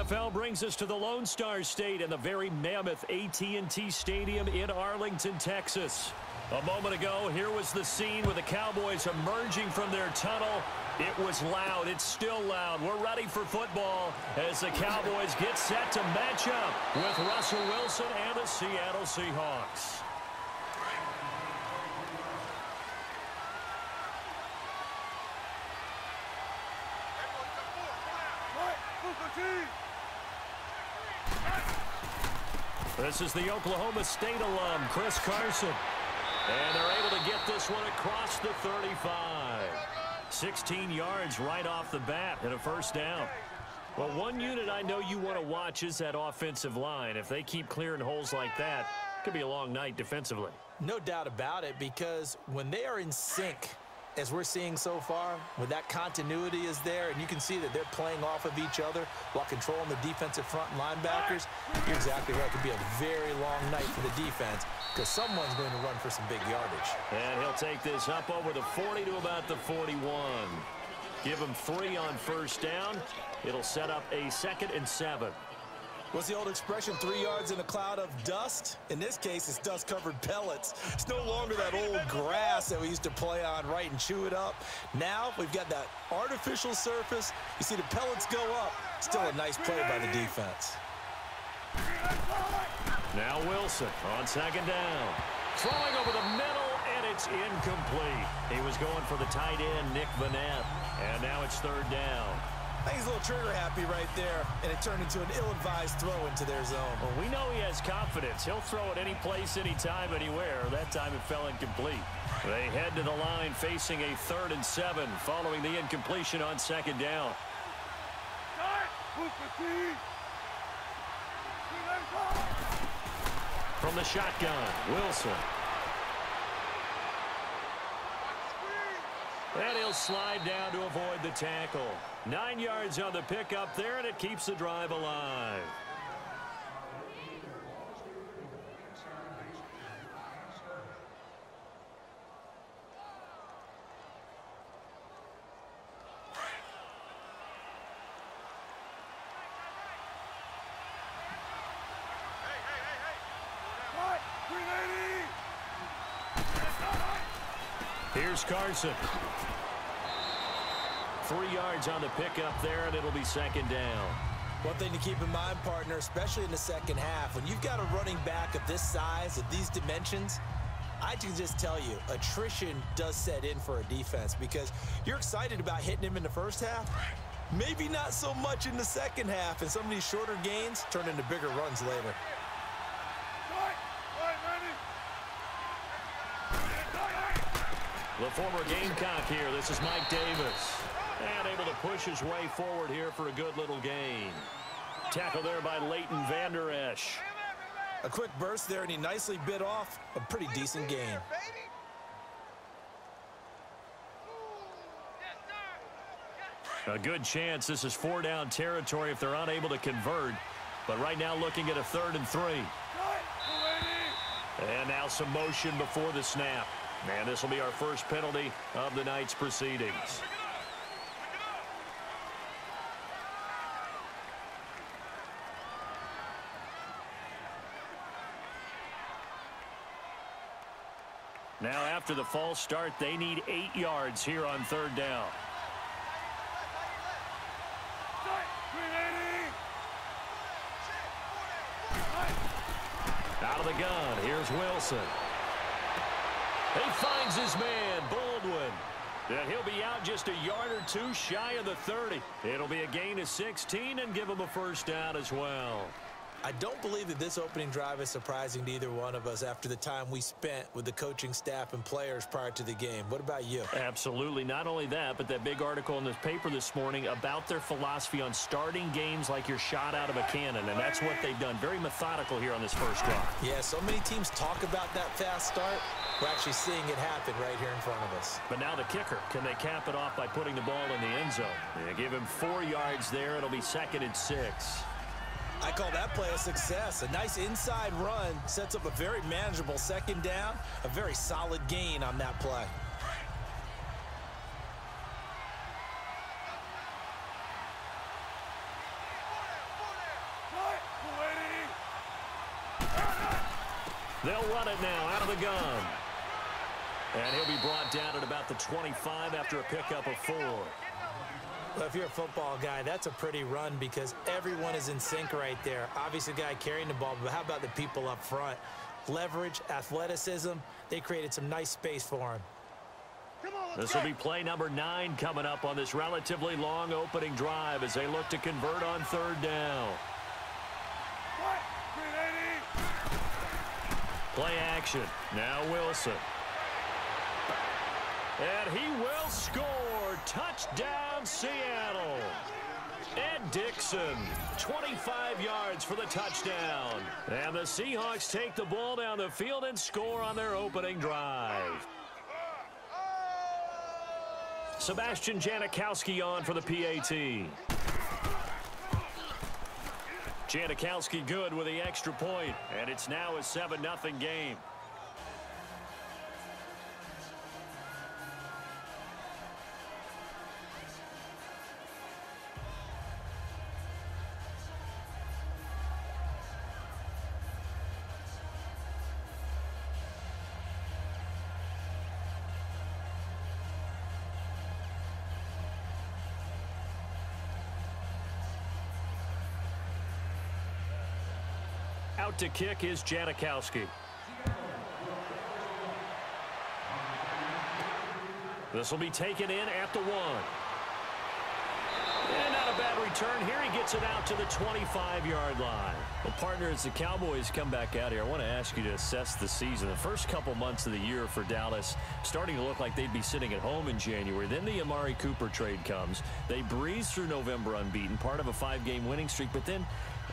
NFL brings us to the Lone Star State and the very mammoth AT&T Stadium in Arlington, Texas. A moment ago, here was the scene with the Cowboys emerging from their tunnel. It was loud. It's still loud. We're ready for football as the Cowboys get set to match up with Russell Wilson and the Seattle Seahawks. This is the Oklahoma State alum, Chris Carson. And they're able to get this one across the 35. 16 yards right off the bat and a first down. Well, one unit I know you want to watch is that offensive line. If they keep clearing holes like that, it could be a long night defensively. No doubt about it, because when they are in sync, as we're seeing so far, when that continuity is there, and you can see that they're playing off of each other while controlling the defensive front linebackers, you're exactly right. It could be a very long night for the defense because someone's going to run for some big yardage. And he'll take this up over the 40 to about the 41. Give him 3 on first down. It'll set up a 2nd and 7. What's the old expression, 3 yards in a cloud of dust? In this case, it's dust-covered pellets. It's no longer that old grass that we used to play on, right, and chew it up. Now we've got that artificial surface. You see the pellets go up. Still a nice play by the defense. Now Wilson on 2nd down. Throwing over the middle, and it's incomplete. He was going for the tight end, Nick Vanette. And now it's 3rd down. I think he's a little trigger-happy right there, and it turned into an ill-advised throw into their zone. Well, we know he has confidence. He'll throw it any place, anytime, anywhere. That time it fell incomplete. They head to the line facing a 3rd and 7 following the incompletion on 2nd down. From the shotgun, Wilson. And he'll slide down to avoid the tackle. 9 yards on the pickup there, and it keeps the drive alive. Here's Carson. 3 yards on the pickup there, and it'll be 2nd down. One thing to keep in mind, partner, especially in the second half, when you've got a running back of this size, of these dimensions, I can just tell you, attrition does set in for a defense because you're excited about hitting him in the first half. Maybe not so much in the second half, and some of these shorter gains turn into bigger runs later. The former Gamecock here. This is Mike Davis. And able to push his way forward here for a good little gain. Tackle there by Leighton Vander Esch. A quick burst there, and he nicely bit off a pretty decent gain. A good chance this is 4-down territory if they're unable to convert. But right now looking at a 3rd and 3. And now some motion before the snap. And this will be our first penalty of the night's proceedings. Now after the false start, they need 8 yards here on 3rd down. Out of the gun, here's Wilson. He finds his man, Baldwin. And he'll be out just a yard or 2 shy of the 30. It'll be a gain of 16 and give him a first down as well. I don't believe that this opening drive is surprising to either one of us after the time we spent with the coaching staff and players prior to the game. What about you? Absolutely. Not only that, but that big article in the paper this morning about their philosophy on starting games like you're shot out of a cannon, and that's what they've done. Very methodical here on this first drive. Yeah, so many teams talk about that fast start. We're actually seeing it happen right here in front of us. But now the kicker. Can they cap it off by putting the ball in the end zone? They give him 4 yards there. It'll be 2nd and 6. I call that play a success. A nice inside run sets up a very manageable 2nd down. A very solid gain on that play. They'll run it now out of the gun. And he'll be brought down at about the 25 after a pickup of 4. Well, if you're a football guy, that's a pretty run because everyone is in sync right there. Obviously, the guy carrying the ball, but how about the people up front? Leverage, athleticism, they created some nice space for him. This will be play number 9 coming up on this relatively long opening drive as they look to convert on 3rd down. Play action. Now Wilson. And he will score. Touchdown, Seattle. Ed Dixon, 25 yards for the touchdown. And the Seahawks take the ball down the field and score on their opening drive. Sebastian Janikowski on for the PAT. Janikowski good with the extra point, and it's now a 7-0 game. Out to kick is Janikowski. This will be taken in at the 1. And not a bad return here. He gets it out to the 25-yard line. Well, partner, as the Cowboys come back out here, I want to ask you to assess the season. The first couple months of the year for Dallas starting to look like they'd be sitting at home in January. Then the Amari Cooper trade comes. They breeze through November unbeaten, part of a 5-game winning streak. But then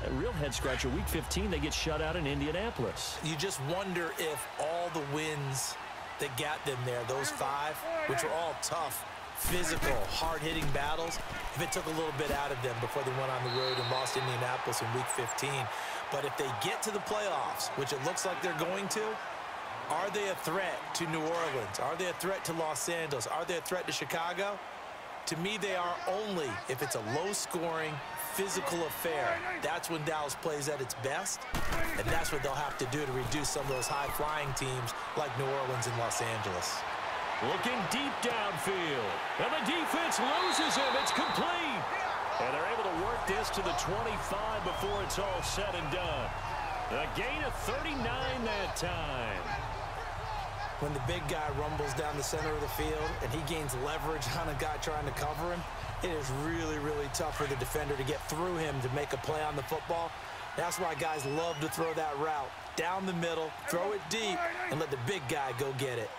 a real head-scratcher, Week 15, they get shut out in Indianapolis. You just wonder if all the wins that got them there, those 5, which were all tough, physical, hard-hitting battles, if it took a little bit out of them before they went on the road and lost Indianapolis in Week 15. But if they get to the playoffs, which it looks like they're going to, are they a threat to New Orleans? Are they a threat to Los Angeles? Are they a threat to Chicago? To me, they are only if it's a low-scoring, physical affair. That's when Dallas plays at its best, and that's what they'll have to do to reduce some of those high-flying teams like New Orleans and Los Angeles. Looking deep downfield, and the defense loses him. It's complete. And they're able to work this to the 25 before it's all said and done. A gain of 39 that time. When the big guy rumbles down the center of the field and he gains leverage on a guy trying to cover him, it is really, really tough for the defender to get through him to make a play on the football. That's why guys love to throw that route. Down the middle, throw it deep, and let the big guy go get it.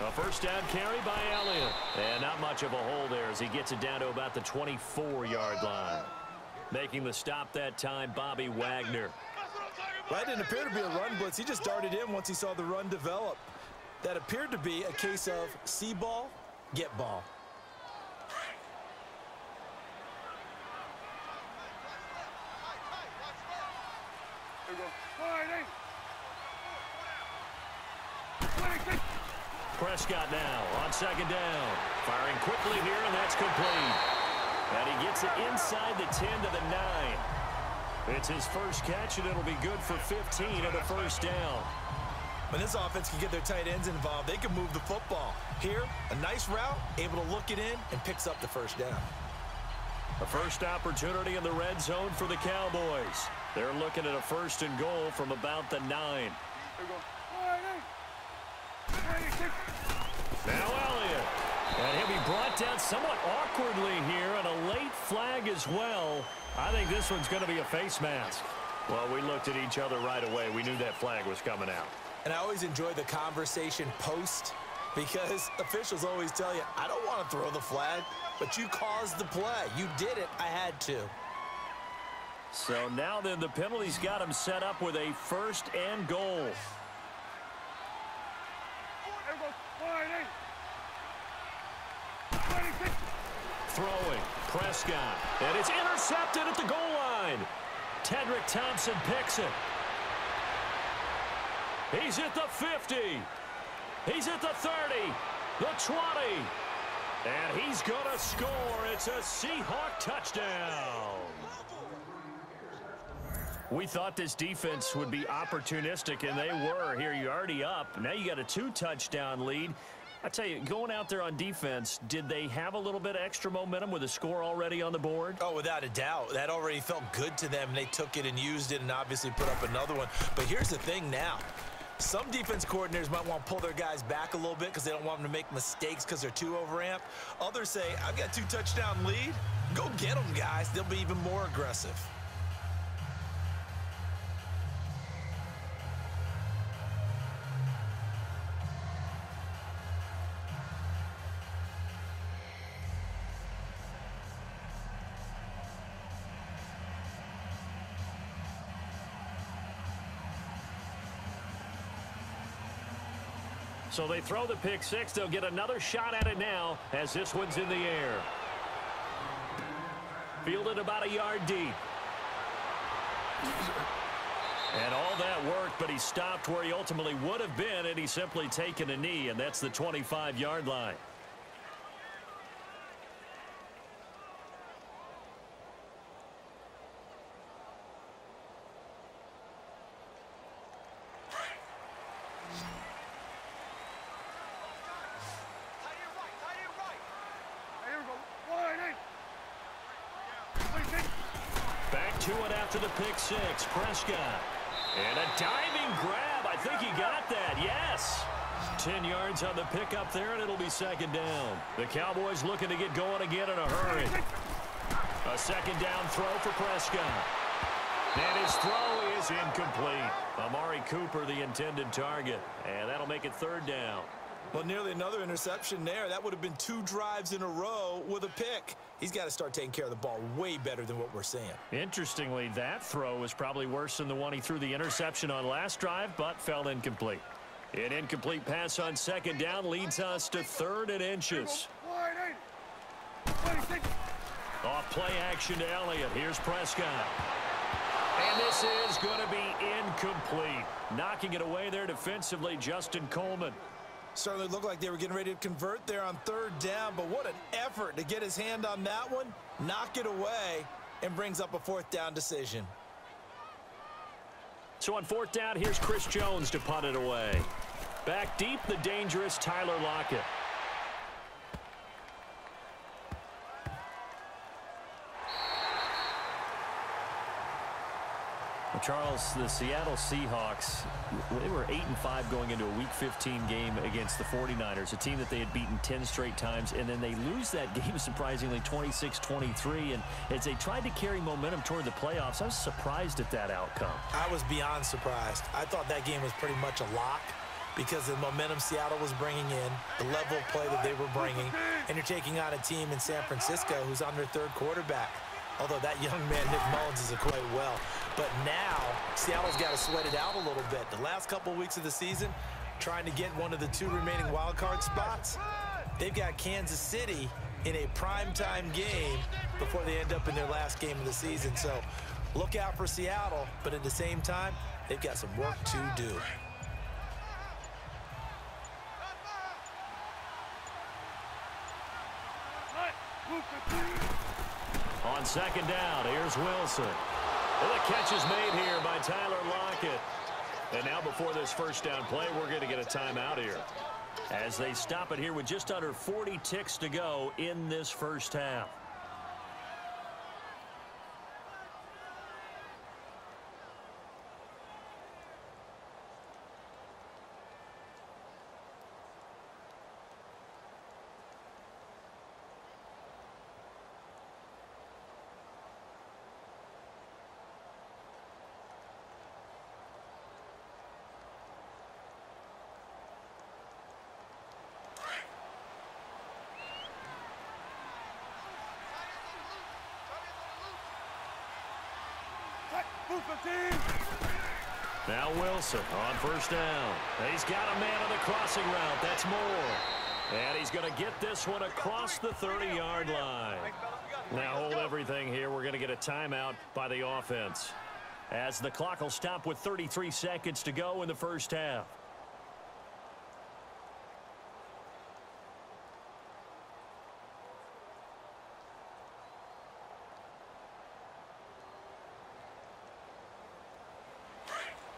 A first down carry by Elliott. And not much of a hole there as he gets it down to about the 24-yard line. Making the stop that time, Bobby Wagner. Well, that didn't appear to be a run blitz. He just darted in once he saw the run develop. That appeared to be a case of see ball, get ball. Prescott now on second down. Firing quickly here, and that's complete. And he gets it inside the 10 to the 9. It's his first catch, and it'll be good for 15 and a first down. When this offense can get their tight ends involved, they can move the football. Here, a nice route, able to look it in, and picks up the first down. A first opportunity in the red zone for the Cowboys. They're looking at a first and goal from about the 9. Now Elliott. And he'll be brought down somewhat awkwardly here, and a late flag as well. I think this one's going to be a face mask. Well, we looked at each other right away. We knew that flag was coming out. And I always enjoy the conversation post because officials always tell you, I don't want to throw the flag, but you caused the play. You did it. I had to. So now then the penalty's got him set up with a first and goal. Throwing, Prescott, and it's intercepted at the goal line. Tedrick Thompson picks it. He's at the 50. He's at the 30, the 20. And he's going to score. It's a Seahawk touchdown. We thought this defense would be opportunistic, and they were. Here, you're already up. Now you got a 2-touchdown lead. I tell you, going out there on defense, did they have a little bit of extra momentum with a score already on the board? Oh, without a doubt. That already felt good to them, and they took it and used it and obviously put up another one. But here's the thing now. Some defense coordinators might want to pull their guys back a little bit because they don't want them to make mistakes because they're too overamped. Others say, I've got a 2-touchdown lead. Go get them, guys. They'll be even more aggressive. So they throw the pick six. They'll get another shot at it now as this one's in the air. Fielded about a yard deep. And all that worked, but he stopped where he ultimately would have been, and he's simply taken a knee, and that's the 25-yard line. To it after the pick six. Prescott. And a diving grab. I think he got that. Yes. 10 yards on the pickup there, and it'll be second down. The Cowboys looking to get going again in a hurry. A second down throw for Prescott. And his throw is incomplete. Amari Cooper, the intended target. And that'll make it third down. Well, nearly another interception there. That would have been 2 drives in a row with a pick. He's got to start taking care of the ball way better than what we're seeing. Interestingly, that throw was probably worse than the one he threw the interception on last drive, but fell incomplete. An incomplete pass on second down leads us to 3rd and inches. Off play action to Elliott. Here's Prescott. And this is going to be incomplete. Knocking it away there defensively, Justin Coleman. Certainly looked like they were getting ready to convert there on 3rd down, but what an effort to get his hand on that one, knock it away, and brings up a 4th down decision. So on 4th down, here's Chris Jones to punt it away. Back deep, the dangerous Tyler Lockett. Charles, the Seattle Seahawks, they were 8-5 going into a Week 15 game against the 49ers, a team that they had beaten 10 straight times, and then they lose that game surprisingly 26-23, and as they tried to carry momentum toward the playoffs, I was surprised at that outcome. I was beyond surprised. I thought that game was pretty much a lock because of the momentum Seattle was bringing in, the level of play that they were bringing, and you're taking on a team in San Francisco who's on their 3rd quarterback. Although that young man, Nick Mullins, is quite well. But now, Seattle's got to sweat it out a little bit. The last couple weeks of the season, trying to get one of the 2 remaining wild card spots, they've got Kansas City in a primetime game before they end up in their last game of the season. So look out for Seattle, but at the same time, they've got some work to do. On second down, here's Wilson. Well, the catch is made here by Tyler Lockett. And now before this first down play, we're going to get a timeout here. As they stop it here with just under 40 ticks to go in this first half. Now Wilson on first down. He's got a man on the crossing route. That's Moore. And he's going to get this one across the 30-yard line. Now hold everything here. We're going to get a timeout by the offense, as the clock will stop with 33 seconds to go in the first half.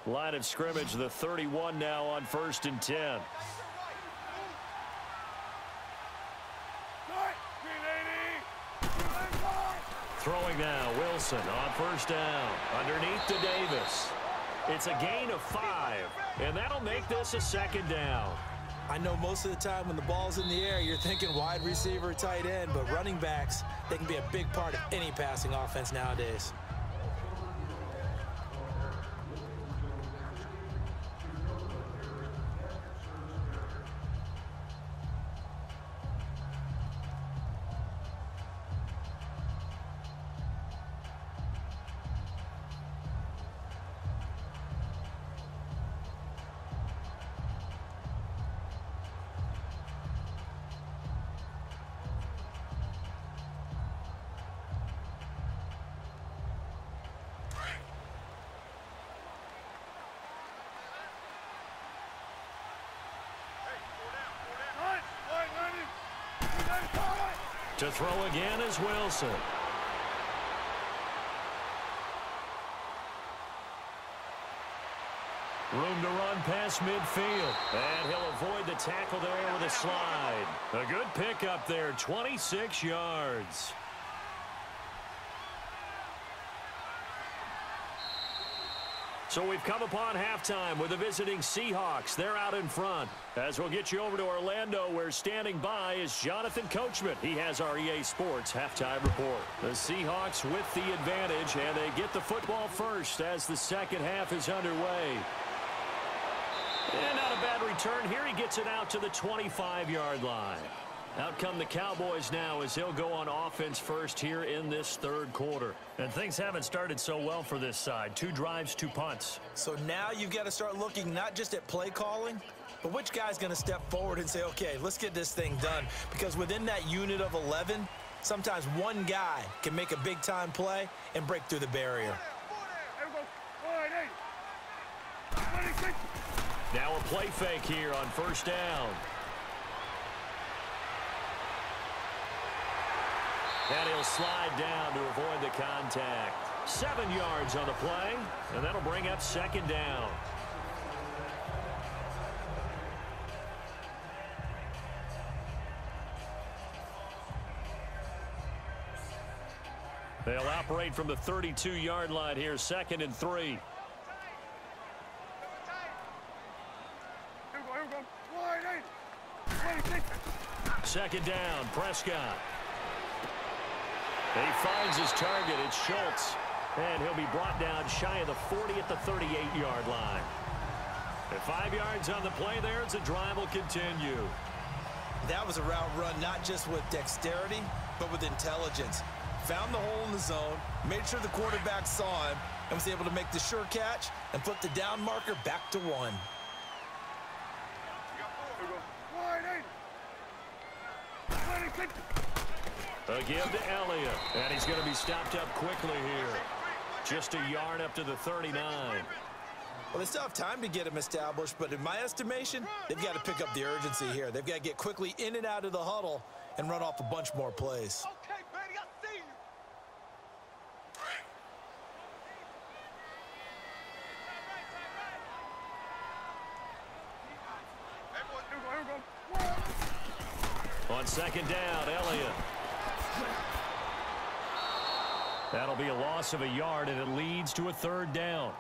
Line of scrimmage, the 31 now on 1st and 10. Throwing now, Wilson on 1st down. Underneath to Davis. It's a gain of 5, and that'll make this a 2nd down. I know most of the time when the ball's in the air, you're thinking wide receiver, tight end, but running backs, they can be a big part of any passing offense nowadays. To throw again is Wilson. Room to run past midfield. And he'll avoid the tackle there with a slide. A good pickup there, 26 yards. So we've come upon halftime with the visiting Seahawks. They're out in front. As we'll get you over to Orlando, where standing by is Jonathan Coachman. He has our EA Sports halftime report. The Seahawks with the advantage, and they get the football first as the second half is underway. And not a bad return here. He gets it out to the 25-yard line. Out come the Cowboys now as he'll go on offense first here in this third quarter. And things haven't started so well for this side. 2 drives, 2 punts. So now you've got to start looking not just at play calling, but which guy's going to step forward and say, okay, let's get this thing done. Because within that unit of 11, sometimes one guy can make a big-time play and break through the barrier. Now a play fake here on 1st down. And he'll slide down to avoid the contact. 7 yards on the play, and that'll bring up 2nd down. They'll operate from the 32-yard line here, 2nd and 3. Second down, Prescott. He finds his target. It's Schultz. And he'll be brought down shy of the 40 at the 38-yard line. And 5 yards on the play there as the drive will continue. That was a route run not just with dexterity, but with intelligence. Found the hole in the zone, made sure the quarterback saw him, and was able to make the sure catch and put the down marker back to 1. A give to Elliott, and he's going to be stopped up quickly here. Just a yard up to the 39. Well, they still have time to get him established, but in my estimation, they've got to pick up the urgency here. They've got to get quickly in and out of the huddle and run off a bunch more plays. Okay, buddy, I see you. On 2nd down, Elliott. That'll be a loss of a yard, and it leads to a 3rd down.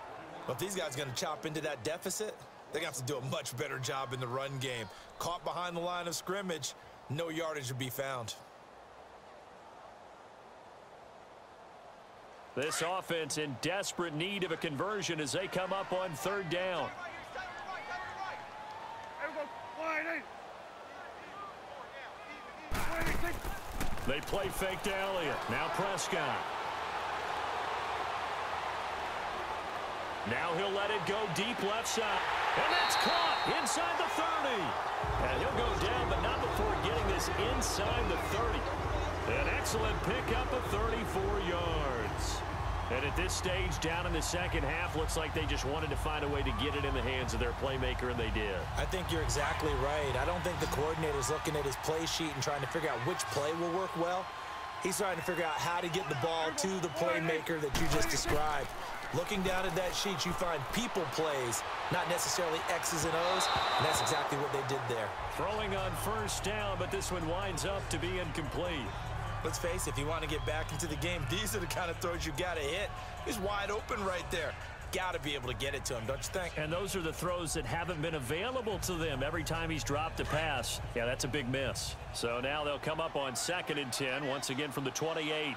Well, if these guys are going to chop into that deficit, they're going to have to do a much better job in the run game. Caught behind the line of scrimmage, no yardage to be found. This offense in desperate need of a conversion as they come up on 3rd down. They play fake to Elliott. Now Prescott. Now he'll let it go deep left side. And that's caught inside the 30. And he'll go down, but not before getting this inside the 30. An excellent pickup of 34 yards. And at this stage, down in the second half, looks like they just wanted to find a way to get it in the hands of their playmaker, and they did. I think you're exactly right. I don't think the coordinator's looking at his play sheet and trying to figure out which play will work well. He's trying to figure out how to get the ball to the playmaker that you just described. Looking down at that sheet, you find people plays, not necessarily X's and O's, and that's exactly what they did there. Throwing on first down, but this one winds up to be incomplete. Let's face it, if you want to get back into the game, these are the kind of throws you got to hit. He's wide open right there. Got to be able to get it to him, don't you think? And those are the throws that haven't been available to them every time he's dropped a pass. Yeah, that's a big miss. So now they'll come up on 2nd and 10, once again from the 28.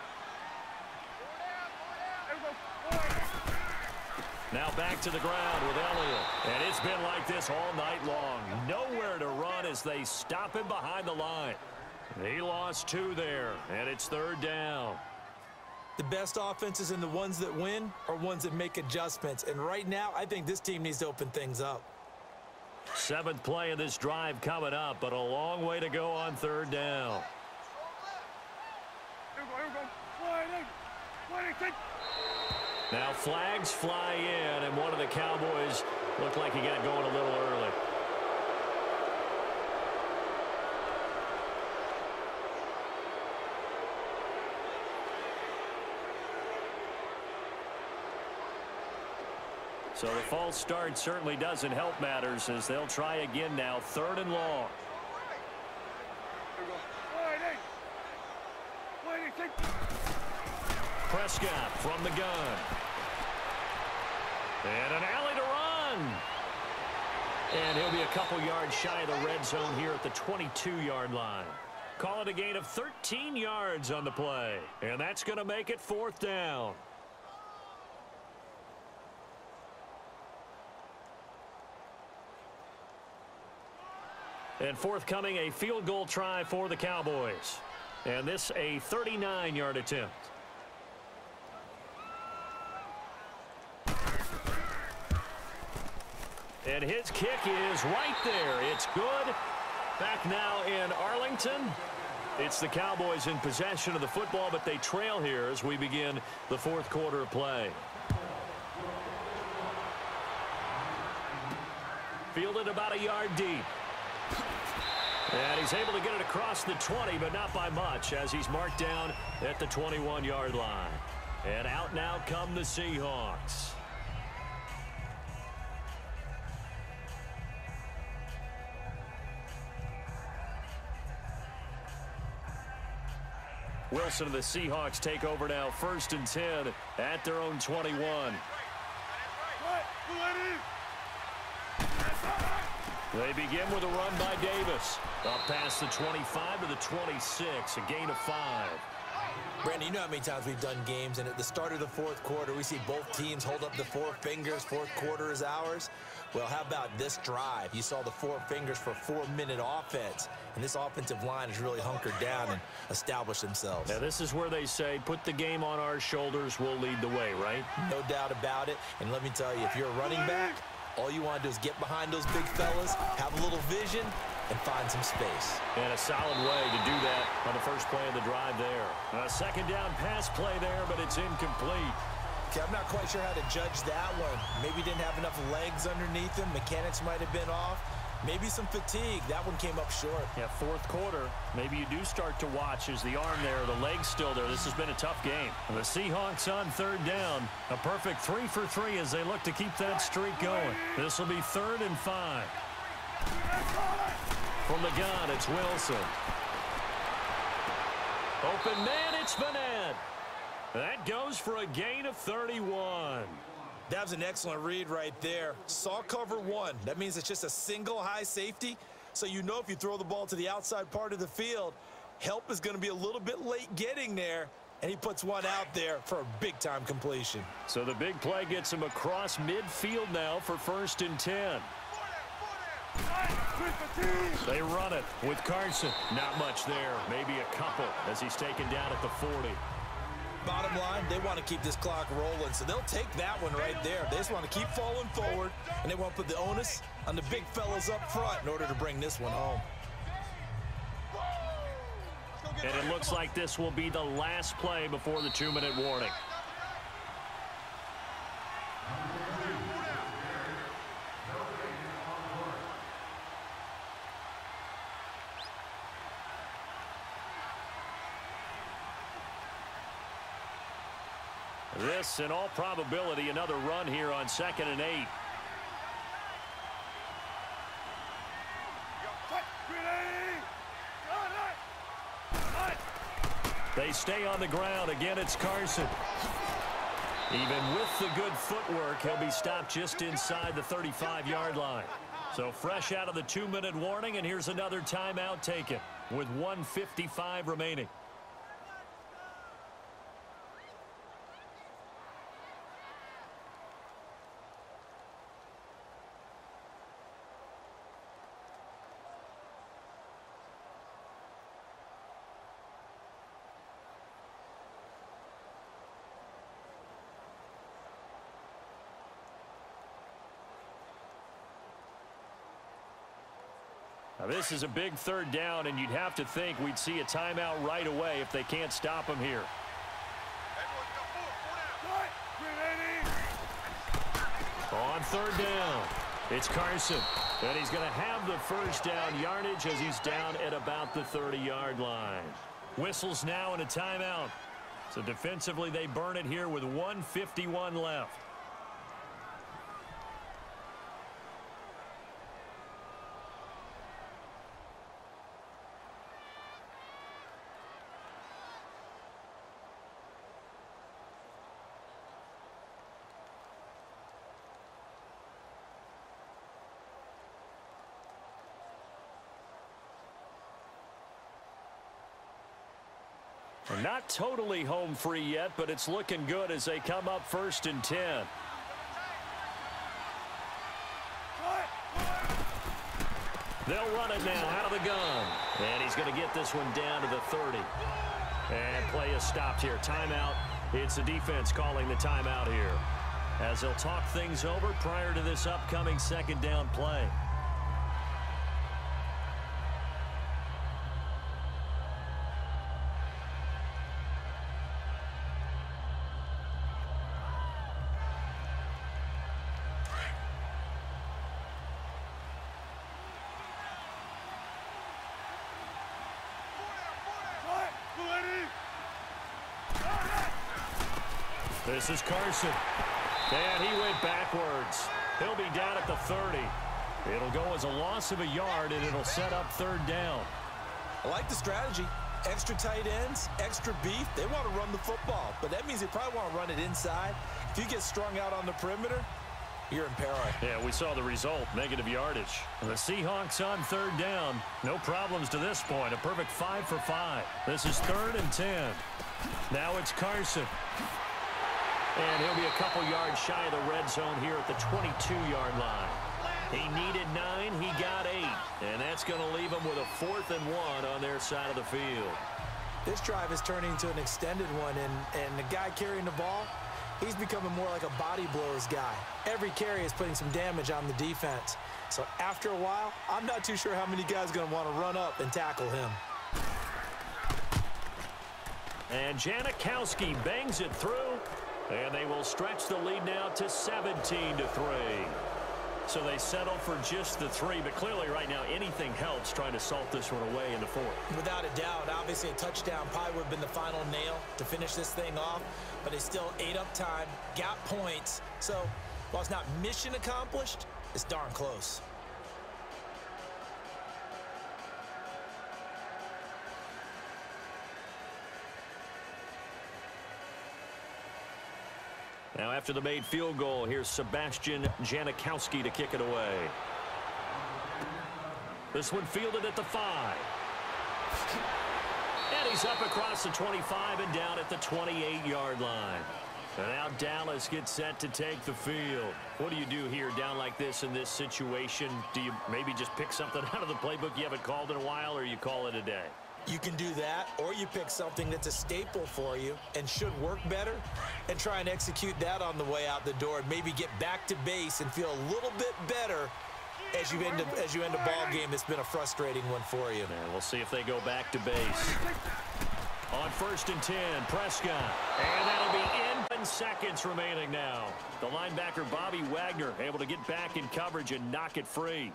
Now back to the ground with Elliott. And it's been like this all night long. Nowhere to run as they stop him behind the line. He lost 2 there, and it's 3rd down. The best offenses and the ones that win are ones that make adjustments. And right now, I think this team needs to open things up. 7th play of this drive coming up, but a long way to go on 3rd down. Now flags fly in, and one of the Cowboys looked like he got going a little early. So the false start certainly doesn't help matters as they'll try again now, 3rd and long. Prescott from the gun. And an alley to run. And he'll be a couple yards shy of the red zone here at the 22-yard line. Call it a gain of 13 yards on the play. And that's going to make it 4th down. And forthcoming, a field goal try for the Cowboys. And this a 39-yard attempt. And his kick is right there. It's good. Back now in Arlington. It's the Cowboys in possession of the football, but they trail here as we begin the 4th quarter of play. Fielded about a yard deep. And he's able to get it across the 20, but not by much, as he's marked down at the 21-yard line. And out now come the Seahawks. Wilson of the Seahawks take over now, 1st and 10 at their own 21. They begin with a run by Davis. Up past the 25 to the 26, a gain of 5. Brandon, you know how many times we've done games, and at the start of the 4th quarter, we see both teams hold up the 4 fingers, 4th quarter is ours. Well, how about this drive? You saw the 4 fingers for 4-minute offense, and this offensive line has really hunkered down and established themselves. Now, this is where they say, put the game on our shoulders, we'll lead the way, right? No doubt about it, and let me tell you, if you're a running back, all you want to do is get behind those big fellas, have a little vision, and find some space. And a solid way to do that on the first play of the drive there. A 2nd down pass play there, but it's incomplete. Okay, I'm not quite sure how to judge that one. Maybe didn't have enough legs underneath him. Mechanics might have been off. Maybe some fatigue. That one came up short. Yeah, 4th quarter. Maybe you do start to watch as the arm there, the leg's still there. This has been a tough game. The Seahawks on 3rd down. A perfect 3 for 3 as they look to keep that streak going. This will be 3rd and 5. From the gun, it's Wilson. Open man, it's Vanette. That goes for a gain of 31. That was an excellent read right there. Saw cover 1. That means it's just a single high safety. So you know if you throw the ball to the outside part of the field, help is going to be a little bit late getting there. And he puts one out there for a big-time completion. So the big play gets him across midfield now for 1st and 10. They run it with Carson. Not much there. Maybe a couple as he's taken down at the 40. Bottom line, they want to keep this clock rolling, so they'll take that one right there. They just want to keep falling forward, and they want to put the onus on the big fellas up front in order to bring this one home. And it looks like this will be the last play before the 2-minute warning. This, in all probability, another run here on 2nd and 8. They stay on the ground. Again, it's Carson. Even with the good footwork, he'll be stopped just inside the 35-yard line. So fresh out of the 2-minute warning, and here's another timeout taken with 1:55 remaining. Now, this is a big 3rd down, and you'd have to think we'd see a timeout right away if they can't stop him here. On 3rd down, it's Carson. And he's going to have the 1st down yardage as he's down at about the 30-yard line. Whistles now and a timeout. So defensively, they burn it here with 1:51 left. Not totally home free yet, but it's looking good as they come up 1st and 10. They'll run it now out of the gun. And he's going to get this one down to the 30. And play is stopped here. Timeout. It's the defense calling the timeout here, as they'll talk things over prior to this upcoming 2nd down play. This is Carson. And he went backwards. He'll be down at the 30. It'll go as a loss of a yard, and it'll set up 3rd down. I like the strategy. Extra tight ends, extra beef. They want to run the football, but that means they probably want to run it inside. If you get strung out on the perimeter, you're in peril. Yeah, we saw the result, negative yardage. The Seahawks on 3rd down. No problems to this point. A perfect 5 for 5. This is 3rd and 10. Now it's Carson. And he'll be a couple yards shy of the red zone here at the 22-yard line. He needed 9, he got 8. And that's going to leave him with a 4th and 1 on their side of the field. This drive is turning into an extended one, and the guy carrying the ball, he's becoming more like a body blows guy. Every carry is putting some damage on the defense. So after a while, I'm not too sure how many guys are going to want to run up and tackle him. And Janikowski bangs it through. And they will stretch the lead now to 17-3. So they settle for just the 3, but clearly right now anything helps trying to salt this one away in the 4th. Without a doubt, obviously a touchdown probably would have been the final nail to finish this thing off, but it's still ate up time, got points. So while it's not mission accomplished, it's darn close. Now after the made field goal, here's Sebastian Janikowski to kick it away. This one fielded at the 5. And he's up across the 25 and down at the 28-yard line. And now Dallas gets set to take the field. What do you do here down like this in this situation? Do you maybe just pick something out of the playbook you haven't called in a while, or you call it a day? You can do that, or you pick something that's a staple for you and should work better and try and execute that on the way out the door and maybe get back to base and feel a little bit better as you end a ball game that's been a frustrating one for you. And we'll see if they go back to base. On 1st and 10, Prescott. And that'll be in 10 seconds remaining now. The linebacker Bobby Wagner able to get back in coverage and knock it free.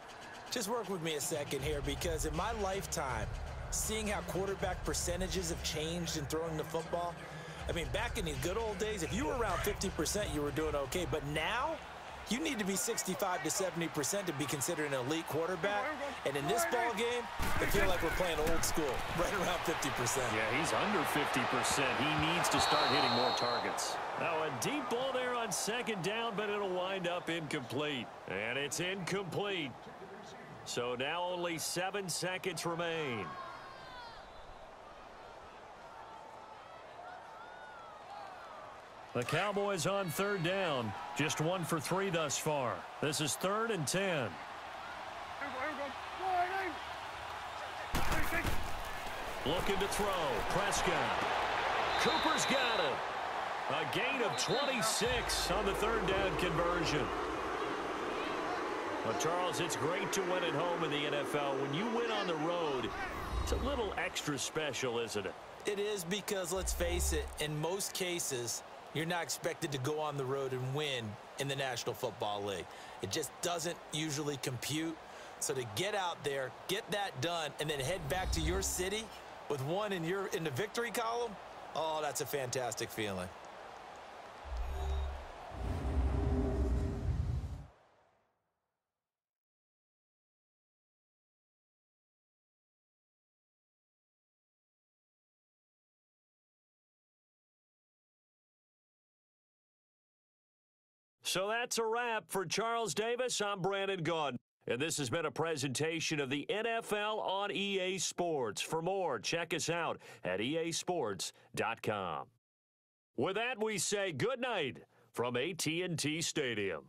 Just work with me a second here, because in my lifetime, seeing how quarterback percentages have changed in throwing the football, I mean, back in the good old days, if you were around 50%, you were doing okay. But now, you need to be 65 to 70% to be considered an elite quarterback. And in this ball game, I feel like we're playing old school, right around 50%. Yeah, he's under 50%. He needs to start hitting more targets. Now, a deep ball there on second down, but it'll wind up incomplete. And it's incomplete. So now only 7 seconds remain. The Cowboys on third down. Just 1 for 3 thus far. This is 3rd and 10. Looking to throw. Prescott. Cooper's got it. A gain of 26 on the 3rd down conversion. Well, Charles, it's great to win at home in the NFL. When you win on the road, it's a little extra special, isn't it? It is, because, let's face it, in most cases, you're not expected to go on the road and win in the National Football League. It just doesn't usually compute. So to get out there, get that done, and then head back to your city with one in the victory column, oh, that's a fantastic feeling. So that's a wrap for Charles Davis. I'm Brandon Gaudin. And this has been a presentation of the NFL on EA Sports. For more, check us out at easports.com. With that, we say good night from AT&T Stadium.